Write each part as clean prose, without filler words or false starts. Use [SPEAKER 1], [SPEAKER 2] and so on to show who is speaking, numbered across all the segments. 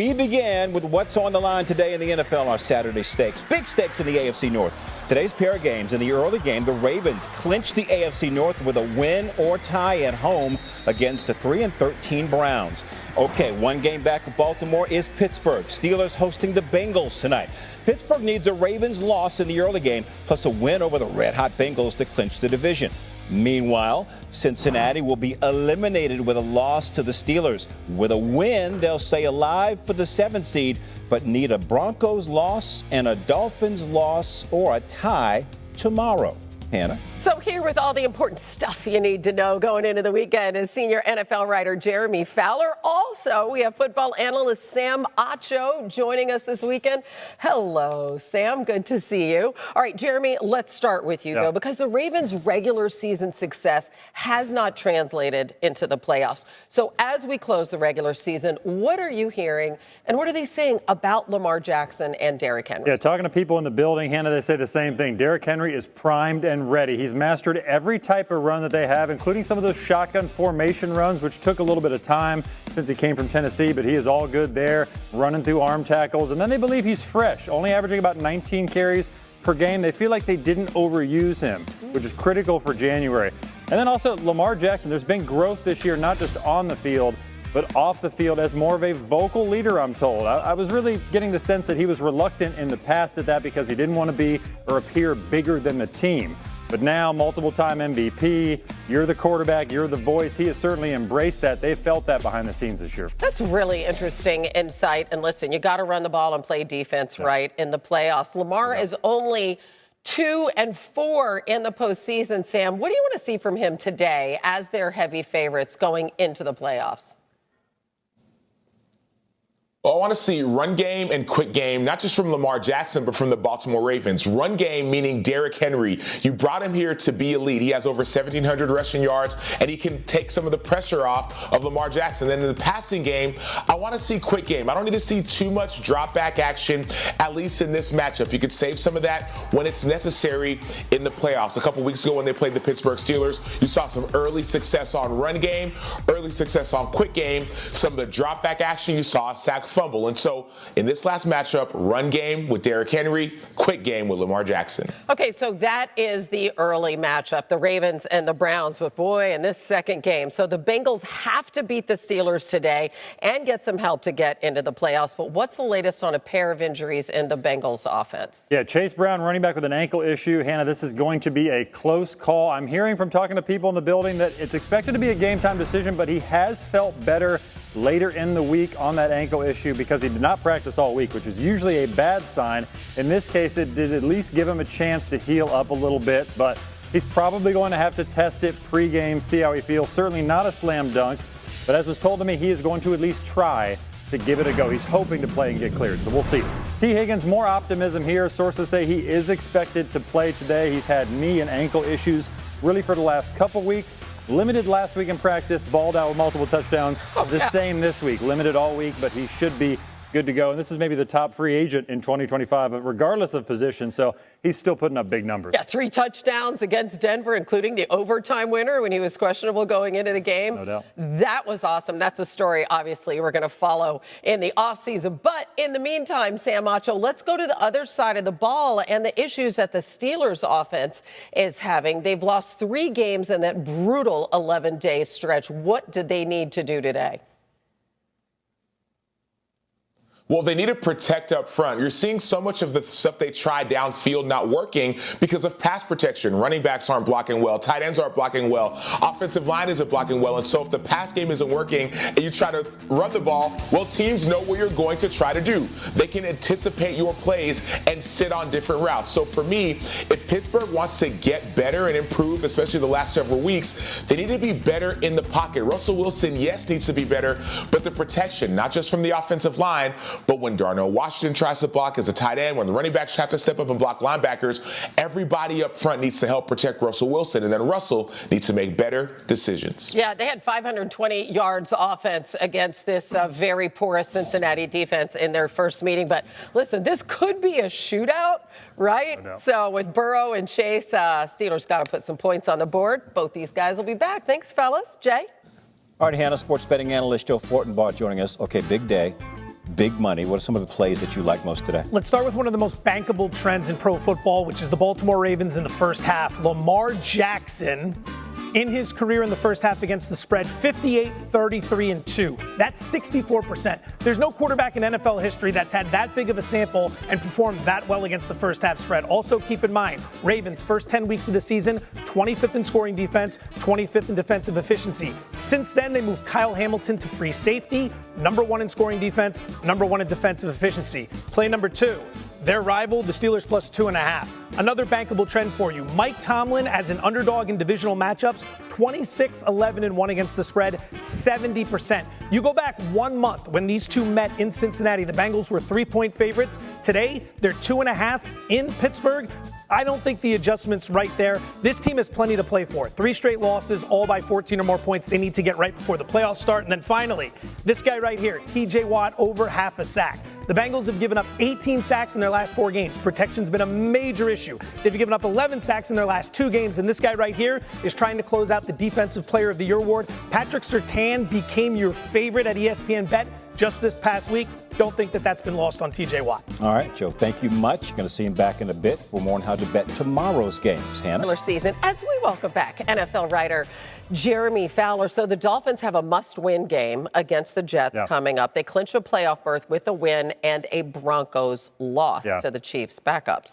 [SPEAKER 1] We begin with what's on the line today in the NFL, our Saturday stakes. Big stakes in the AFC North. Today's pair of games. In the early game, the Ravens clinched the AFC North with a win or tie at home against the 3-13 Browns. Okay, one game back of Baltimore is Pittsburgh. Steelers hosting the Bengals tonight. Pittsburgh needs a Ravens loss in the early game, plus a win over the red-hot Bengals to clinch the division. Meanwhile, Cincinnati will be eliminated with a loss to the Steelers. With a win, they'll stay alive for the 7th seed, but need a Broncos loss and a Dolphins loss or a tie tomorrow. Hannah?
[SPEAKER 2] So here with all the important stuff you need to know going into the weekend is senior NFL writer Jeremy Fowler. Also, we have football analyst Sam Acho joining us this weekend. Hello, Sam. Good to see you. All right, Jeremy, let's start with you, though, because the Ravens' regular season success has not translated into the playoffs. So as we close the regular season, what are you hearing and what are they saying about Lamar Jackson and Derrick Henry?
[SPEAKER 3] Yeah, talking to people in the building, Hannah, they say the same thing. Derrick Henry is primed and ready. He's mastered every type of run that they have, including some of those shotgun formation runs, which took a little bit of time since he came from Tennessee, but he is all good there, running through arm tackles. And then they believe he's fresh, only averaging about 19 carries per game. They feel like they didn't overuse him, which is critical for January. And then also Lamar Jackson, there's been growth this year, not just on the field, but off the field as more of a vocal leader, I'm told. I was really getting the sense that he was reluctant in the past at that because he didn't want to be or appear bigger than the team. But now, multiple-time MVP, you're the quarterback, you're the voice. He has certainly embraced that. They've felt that behind the scenes this year.
[SPEAKER 2] That's really interesting insight. And listen, you got to run the ball and play defense right in the playoffs. Lamar is only 2-4 in the postseason. Sam, what do you want to see from him today as their heavy favorites going into the playoffs?
[SPEAKER 4] Well, I want to see run game and quick game, not just from Lamar Jackson, but from the Baltimore Ravens. Run game, meaning Derrick Henry. You brought him here to be elite. He has over 1,700 rushing yards, and he can take some of the pressure off of Lamar Jackson. Then in the passing game, I want to see quick game. I don't need to see too much drop back action, at least in this matchup. You could save some of that when it's necessary in the playoffs. A couple weeks ago when they played the Pittsburgh Steelers, you saw some early success on run game, early success on quick game. Some of the drop back action, you saw a sack fumble. And so in this last matchup, run game with Derrick Henry, quick game with Lamar Jackson.
[SPEAKER 2] Okay, so that is the early matchup, the Ravens and the Browns. But boy, in this second game, so the Bengals have to beat the Steelers today and get some help to get into the playoffs. But what's the latest on a pair of injuries in the Bengals offense?
[SPEAKER 3] Yeah, Chase Brown, running back with an ankle issue. Hannah, this is going to be a close call. I'm hearing from talking to people in the building that it's expected to be a game-time decision, but he has felt better later in the week on that ankle issue because he did not practice all week, which is usually a bad sign. In this case, it did at least give him a chance to heal up a little bit, but he's probably going to have to test it pregame, see how he feels. Certainly not a slam dunk, but as was told to me, he is going to at least try to give it a go. He's hoping to play and get cleared, so we'll see. T. Higgins, more optimism here. Sources say he is expected to play today. He's had knee and ankle issues really for the last couple weeks. Limited last week in practice, balled out with multiple touchdowns. Same this week, limited all week, but he should be good to go. And this is maybe the top free agent in 2025, regardless of position. So he's still putting up big numbers.
[SPEAKER 2] Yeah, 3 touchdowns against Denver, including the overtime winner when he was questionable going into the game.
[SPEAKER 3] No doubt.
[SPEAKER 2] That was awesome. That's a story, obviously, we're going to follow in the offseason. But in the meantime, Sam Acho, let's go to the other side of the ball and the issues that the Steelers offense is having. They've lost 3 games in that brutal 11-day stretch. What did they need to do today?
[SPEAKER 4] Well, they need to protect up front. You're seeing so much of the stuff they tried downfield not working because of pass protection. Running backs aren't blocking well. Tight ends aren't blocking well. Offensive line isn't blocking well. And so if the pass game isn't working and you try to run the ball, well, teams know what you're going to try to do. They can anticipate your plays and sit on different routes. So for me, if Pittsburgh wants to get better and improve, especially the last several weeks, they need to be better in the pocket. Russell Wilson, yes, needs to be better, but the protection, not just from the offensive line, but when Darnold Washington tries to block as a tight end, when the running backs have to step up and block linebackers, everybody up front needs to help protect Russell Wilson. And then Russell needs to make better decisions.
[SPEAKER 2] Yeah, they had 520 yards offense against this very porous Cincinnati defense in their first meeting. But listen, this could be a shootout, right?
[SPEAKER 3] No.
[SPEAKER 2] So with Burrow and Chase, Steelers got to put some points on the board. Both these guys will be back. Thanks, fellas. Jay?
[SPEAKER 1] All right, Hannah, sports betting analyst Joe Fortenbaugh joining us. Okay, big day. big money. What are some of the plays that you like most today?
[SPEAKER 5] Let's start with one of the most bankable trends in pro football, which is the Baltimore Ravens in the first half. Lamar Jackson, in his career in the first half against the spread, 58, 33, and 2. That's 64%. There's no quarterback in NFL history that's had that big of a sample and performed that well against the first half spread. Also, keep in mind, Ravens, first 10 weeks of the season, 25th in scoring defense, 25th in defensive efficiency. Since then, they moved Kyle Hamilton to free safety, number 1 in scoring defense, number 1 in defensive efficiency. Play number 2. Their rival, the Steelers, plus 2.5. Another bankable trend for you. Mike Tomlin as an underdog in divisional matchups, 26, 11, and 1 against the spread, 70%. You go back 1 month when these two met in Cincinnati. The Bengals were 3-point favorites. Today, they're 2.5 in Pittsburgh. I don't think the adjustment's right there. This team has plenty to play for. 3 straight losses, all by 14 or more points. They need to get right before the playoffs start. And then finally, this guy right here, TJ Watt, over half a sack. The Bengals have given up 18 sacks in their last 4 games. Protection's been a major issue. They've given up 11 sacks in their last 2 games. And this guy right here is trying to close out the Defensive Player of the Year award. Patrick Surtain became your favorite at ESPN Bet just this past week. Don't think that that's been lost on TJ Watt.
[SPEAKER 1] All right, Joe, thank you much. You're going to see him back in a bit for more on how to bet tomorrow's games. Hannah?
[SPEAKER 2] Season as we welcome back NFL writer Jeremy Fowler. So the Dolphins have a must-win game against the Jets coming up. They clinch a playoff berth with a win and a Broncos loss to the Chiefs backups.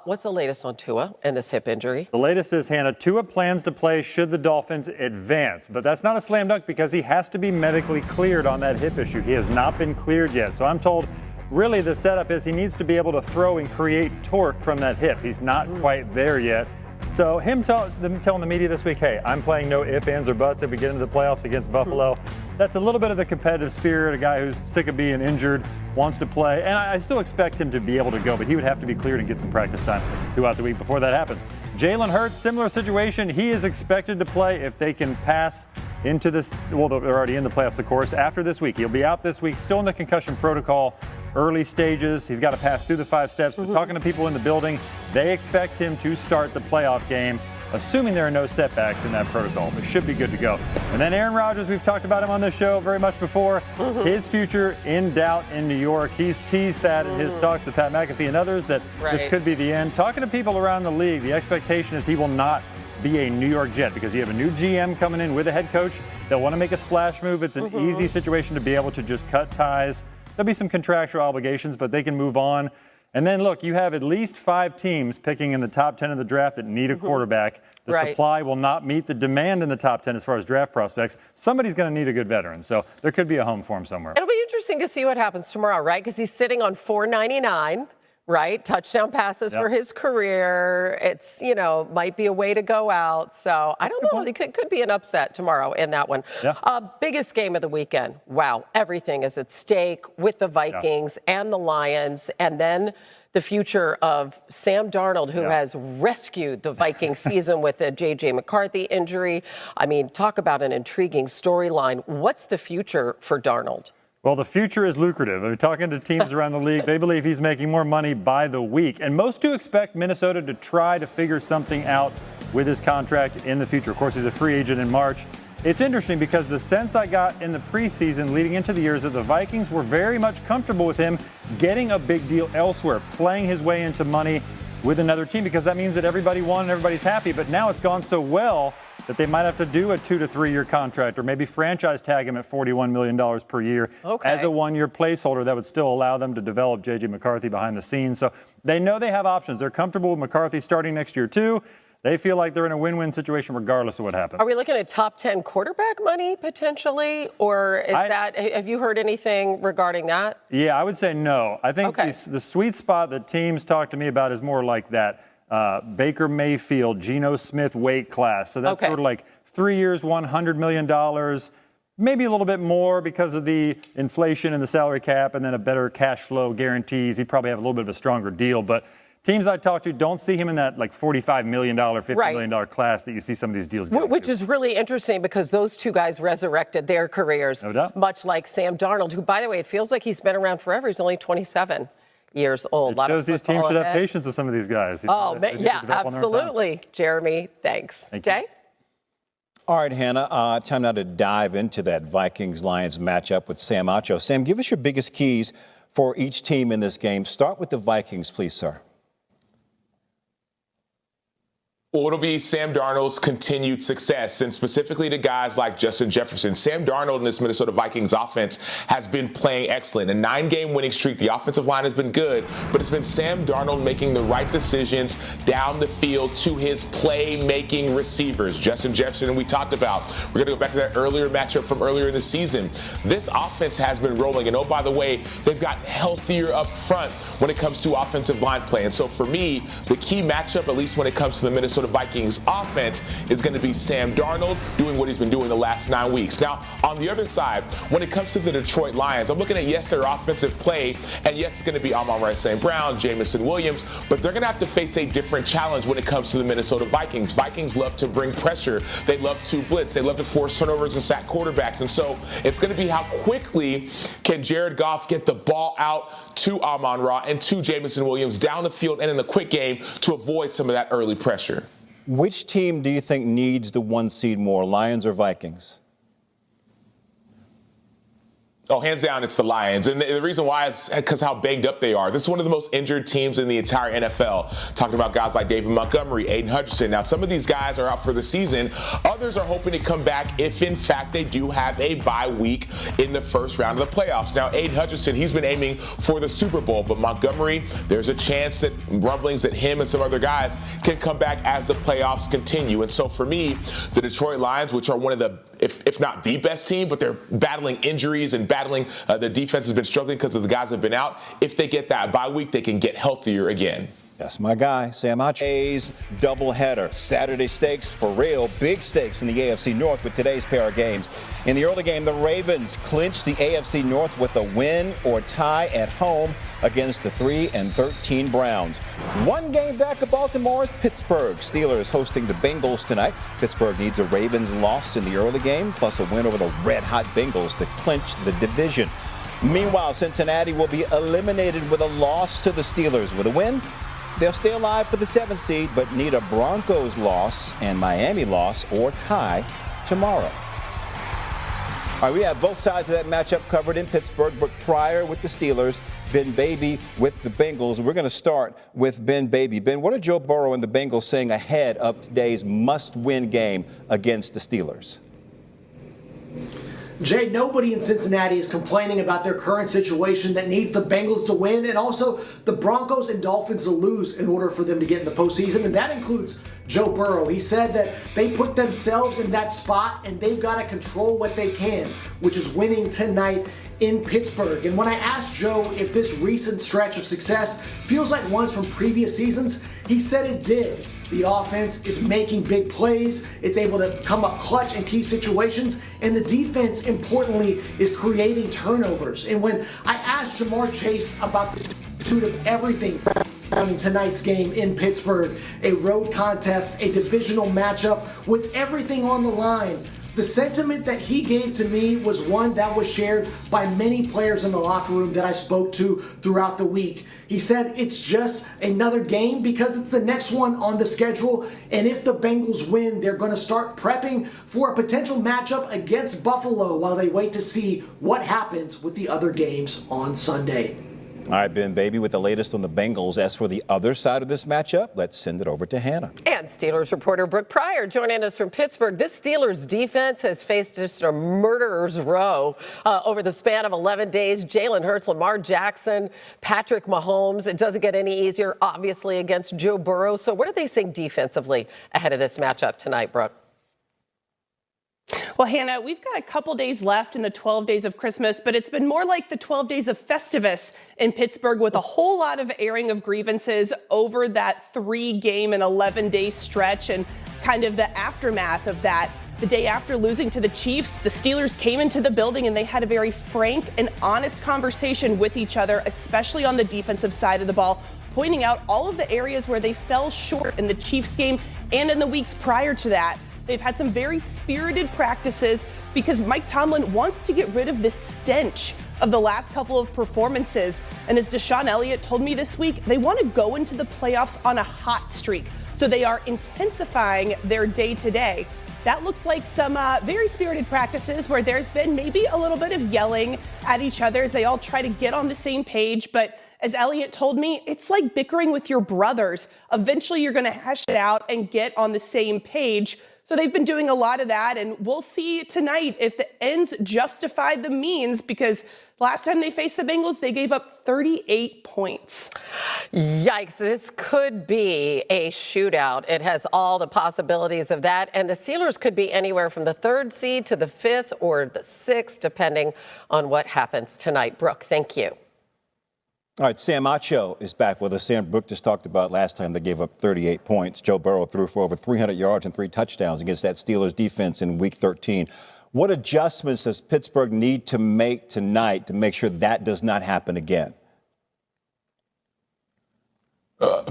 [SPEAKER 2] What's the latest on Tua and this hip injury?
[SPEAKER 3] The latest is, Hannah, Tua plans to play should the Dolphins advance. But that's not a slam dunk because he has to be medically cleared on that hip issue. He has not been cleared yet. So I'm told really the setup is he needs to be able to throw and create torque from that hip. He's not quite there yet. So him telling the media this week, hey, I'm playing no ifs, ands, or buts if we get into the playoffs against Buffalo. That's a little bit of the competitive spirit. A guy who's sick of being injured, wants to play. And I still expect him to be able to go, but he would have to be cleared and get some practice time throughout the week before that happens. Jalen Hurts, similar situation. He is expected to play if they can pass into this. Well, they're already in the playoffs, of course, after this week. He'll be out this week, still in the concussion protocol, early stages. He's got to pass through the 5 steps. But talking to people in the building, they expect him to start the playoff game, assuming there are no setbacks in that protocol. It should be good to go. And then Aaron Rodgers, we've talked about him on this show very much before. His future in doubt in New York. He's teased that in his talks with Pat McAfee and others that this could be the end. Talking to people around the league, the expectation is he will not be a New York Jet because you have a new GM coming in with a head coach. They'll want to make a splash move. It's an easy situation to be able to just cut ties. There'll be some contractual obligations, but they can move on. And then, look, you have at least 5 teams picking in the top 10 of the draft that need a quarterback. The supply will not meet the demand in the top 10 as far as draft prospects. Somebody's going to need a good veteran, so there could be a home for him somewhere.
[SPEAKER 2] It'll be interesting to see what happens tomorrow, right? Because he's sitting on $499. Right? Touchdown passes for his career. It's, might be a way to go out. So I don't know. It could be an upset tomorrow in that one. Biggest game of the weekend. Wow. Everything is at stake with the Vikings and the Lions. And then the future of Sam Darnold, who has rescued the Viking season with a J.J. McCarthy injury. I mean, talk about an intriguing storyline. What's the future for Darnold?
[SPEAKER 3] Well, the future is lucrative. I'm talking to teams around the league. They believe he's making more money by the week. And most do expect Minnesota to try to figure something out with his contract in the future. Of course, he's a free agent in March. It's interesting because the sense I got in the preseason leading into the year is that the Vikings were very much comfortable with him getting a big deal elsewhere, playing his way into money with another team because that means that everybody won and everybody's happy. But now it's gone so well that they might have to do a 2 to 3 year contract or maybe franchise tag him at $41 million per year as a 1-year placeholder that would still allow them to develop J.J. McCarthy behind the scenes. So they know they have options. They're comfortable with McCarthy starting next year too. They feel like they're in a win-win situation regardless of what happens.
[SPEAKER 2] Are we looking at top 10 quarterback money potentially? Or have you heard anything regarding that?
[SPEAKER 3] Yeah, I would say no. I think the sweet spot that teams talk to me about is more like that Baker Mayfield, Geno Smith weight class. So that's sort of like 3 years, $100 million, maybe a little bit more because of the inflation and the salary cap and then a better cash flow guarantees. He'd probably have a little bit of a stronger deal. But teams I talk to don't see him in that like $45 million, $50 million class that you see some of these deals go
[SPEAKER 2] Which is really interesting because those two guys resurrected their careers, much like Sam Darnold, who, by the way, it feels like he's been around forever. He's only 27 years old.
[SPEAKER 3] It shows these teams should have patience with some of these guys.
[SPEAKER 2] Absolutely. Jeremy, thanks.
[SPEAKER 3] Thank
[SPEAKER 2] Jay?
[SPEAKER 3] You.
[SPEAKER 1] All right, Hannah, time now to dive into that Vikings-Lions matchup with Sam Acho. Sam, give us your biggest keys for each team in this game. Start with the Vikings, please, sir.
[SPEAKER 4] Well, it'll be Sam Darnold's continued success, and specifically to guys like Justin Jefferson. Sam Darnold in this Minnesota Vikings offense has been playing excellent. A 9-game winning streak. The offensive line has been good, but it's been Sam Darnold making the right decisions down the field to his play-making receivers. Justin Jefferson, we talked about. We're going to go back to that earlier matchup from earlier in the season. This offense has been rolling, and oh, by the way, they've got healthier up front when it comes to offensive line play. And so for me, the key matchup, at least when it comes to the Minnesota Vikings offense, is going to be Sam Darnold doing what he's been doing the last 9 weeks. Now, on the other side, when it comes to the Detroit Lions, I'm looking at, yes, their offensive play, and yes, it's going to be Amon-Ra St. Brown, Jamison Williams, but they're going to have to face a different challenge when it comes to the Minnesota Vikings. Vikings love to bring pressure. They love to blitz. They love to force turnovers and sack quarterbacks. And so it's going to be how quickly can Jared Goff get the ball out to Amon-Ra and to Jamison Williams down the field and in the quick game to avoid some of that early pressure.
[SPEAKER 1] Which team do you think needs the 1 seed more, Lions or Vikings?
[SPEAKER 4] Oh, hands down, it's the Lions. And the reason why is because how banged up they are. This is one of the most injured teams in the entire NFL. Talking about guys like David Montgomery, Aiden Hutchinson. Now, some of these guys are out for the season. Others are hoping to come back if, in fact, they do have a bye week in the first round of the playoffs. Now, Aiden Hutchinson, he's been aiming for the Super Bowl. But Montgomery, there's a chance that rumblings that him and some other guys can come back as the playoffs continue. And so for me, the Detroit Lions, which are one of the, if not the best team, but they're battling injuries and battling. The defense has been struggling because of the guys that have been out. If they get that bye week, they can get healthier again.
[SPEAKER 1] That's my guy, Sam Acho. Today's doubleheader. Saturday stakes for real. Big stakes in the AFC North with today's pair of games. In the early game, the Ravens clinched the AFC North with a win or tie at home against the 3-13 Browns. 1 game back of Baltimore's Pittsburgh. Steelers hosting the Bengals tonight. Pittsburgh needs a Ravens loss in the early game, plus a win over the red-hot Bengals to clinch the division. Meanwhile, Cincinnati will be eliminated with a loss to the Steelers. With a win, they'll stay alive for the 7th seed, but need a Broncos loss and Miami loss or tie tomorrow. All right, we have both sides of that matchup covered in Pittsburgh, but prior with the Steelers, Ben Baby with the Bengals. We're going to start with Ben Baby. Ben, what are Joe Burrow and the Bengals saying ahead of today's must-win game against the Steelers?
[SPEAKER 5] Jay, nobody in Cincinnati is complaining about their current situation that needs the Bengals to win and also the Broncos and Dolphins to lose in order for them to get in the postseason, and that includes Joe Burrow. He said that they put themselves in that spot and they've got to control what they can, which is winning tonight in Pittsburgh. And when I asked Joe if this recent stretch of success feels like ones from previous seasons, he said it did. The offense is making big plays, it's able to come up clutch in key situations, and the defense, importantly, is creating turnovers. And when I asked Jamar Chase about the attitude of everything in tonight's game in Pittsburgh, a road contest, a divisional matchup with everything on the line, the sentiment that he gave to me was one that was shared by many players in the locker room that I spoke to throughout the week. He said it's just another game because it's the next one on the schedule, and if the Bengals win, they're going to start prepping for a potential matchup against Buffalo while they wait to see what happens with the other games on Sunday.
[SPEAKER 1] All right, Ben Baby with the latest on the Bengals. As for the other side of this matchup, let's send it over to Hannah.
[SPEAKER 2] And Steelers reporter Brooke Pryor joining us from Pittsburgh. This Steelers defense has faced just a murderer's row over the span of 11 days. Jalen Hurts, Lamar Jackson, Patrick Mahomes. It doesn't get any easier, obviously, against Joe Burrow. So what are they saying defensively ahead of this matchup tonight, Brooke?
[SPEAKER 6] Well, Hannah, we've got a couple days left in the 12 days of Christmas, but it's been more like the 12 days of Festivus in Pittsburgh with a whole lot of airing of grievances over that 3-game and 11-day stretch and kind of the aftermath of that. The day after losing to the Chiefs, the Steelers came into the building and they had a very frank and honest conversation with each other, especially on the defensive side of the ball, pointing out all of the areas where they fell short in the Chiefs game and in the weeks prior to that. They've had some very spirited practices because Mike Tomlin wants to get rid of the stench of the last couple of performances. And as Deshaun Elliott told me this week, they want to go into the playoffs on a hot streak. So they are intensifying their day-to-day. That looks like some very spirited practices where there's been maybe a little bit of yelling at each other as they all try to get on the same page. But as Elliott told me, it's like bickering with your brothers. Eventually, you're going to hash it out and get on the same page. So they've been doing a lot of that, and we'll see tonight if the ends justify the means, because last time they faced the Bengals, they gave up 38 points.
[SPEAKER 2] Yikes, this could be a shootout. It has all the possibilities of that, and the Steelers could be anywhere from the 3rd seed to the 5th or the 6th, depending on what happens tonight. Brooke, thank you.
[SPEAKER 1] All right, Sam Acho is back with us. Sam, Brooke just talked about last time they gave up 38 points. Joe Burrow threw for over 300 yards and 3 touchdowns against that Steelers defense in Week 13. What adjustments does Pittsburgh need to make tonight to make sure that does not happen again?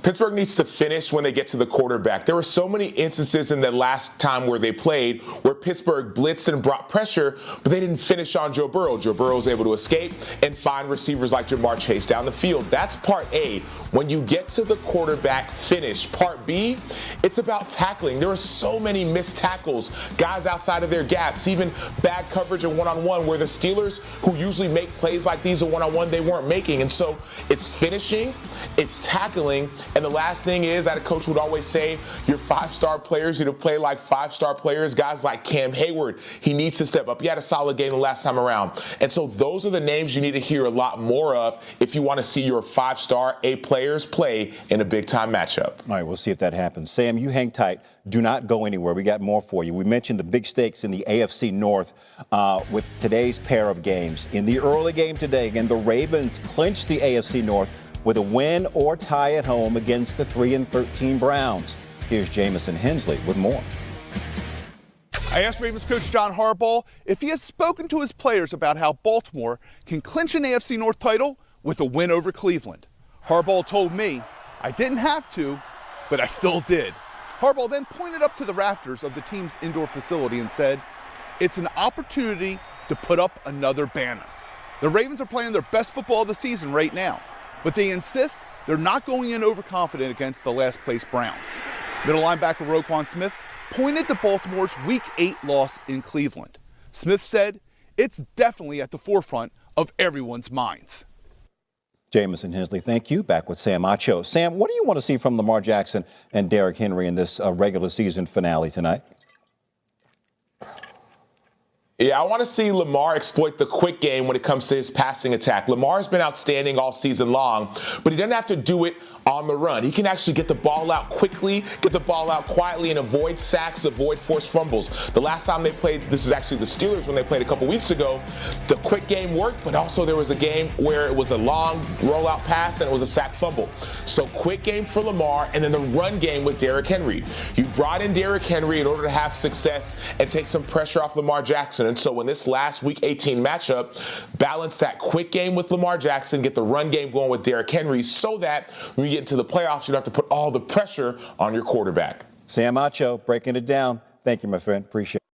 [SPEAKER 4] Pittsburgh needs to finish when they get to the quarterback. There were so many instances in the last time where they played where Pittsburgh blitzed and brought pressure, but they didn't finish on Joe Burrow. Joe Burrow was able to escape and find receivers like Jamar Chase down the field. That's part A. When you get to the quarterback, finish. Part B, it's about tackling. There were so many missed tackles, guys outside of their gaps, even bad coverage in one-on-one where the Steelers, who usually make plays like these in one-on-one, they weren't making. And so it's finishing, it's tackling. And the last thing is that a coach would always say, your 5-star players need to play like 5-star players. Guys like Cam Hayward, he needs to step up. He had a solid game the last time around. And so those are the names you need to hear a lot more of if you want to see your 5-star A players play in a big-time matchup.
[SPEAKER 1] All right, we'll see if that happens. Sam, you hang tight. Do not go anywhere. We got more for you. We mentioned the big stakes in the AFC North with today's pair of games. In the early game today, again, the Ravens clinched the AFC North with a win or tie at home against the 3-13 Browns. Here's Jamison Hensley with more.
[SPEAKER 7] I asked Ravens coach John Harbaugh if he has spoken to his players about how Baltimore can clinch an AFC North title with a win over Cleveland. Harbaugh told me, I didn't have to, but I still did. Harbaugh then pointed up to the rafters of the team's indoor facility and said, it's an opportunity to put up another banner. The Ravens are playing their best football of the season right now, but they insist they're not going in overconfident against the last-place Browns. Middle linebacker Roquan Smith pointed to Baltimore's Week 8 loss in Cleveland. Smith said, it's definitely at the forefront of everyone's minds.
[SPEAKER 1] Jamison Hensley, thank you. Back with Sam Acho. Sam, what do you want to see from Lamar Jackson and Derrick Henry in this regular season finale tonight?
[SPEAKER 4] Yeah, I want to see Lamar exploit the quick game when it comes to his passing attack. Lamar's been outstanding all season long, but he doesn't have to do it on the run. He can actually get the ball out quickly, get the ball out quietly, and avoid sacks, avoid forced fumbles. The last time they played, this is actually the Steelers when they played a couple weeks ago, the quick game worked, but also there was a game where it was a long rollout pass and it was a sack fumble. So quick game for Lamar, and then the run game with Derrick Henry. You brought in Derrick Henry in order to have success and take some pressure off Lamar Jackson. And so in this last Week 18 matchup, balance that quick game with Lamar Jackson, get the run game going with Derrick Henry so that when you get into the playoffs, you don't have to put all the pressure on your quarterback.
[SPEAKER 1] Sam Acho breaking it down. Thank you, my friend. Appreciate it.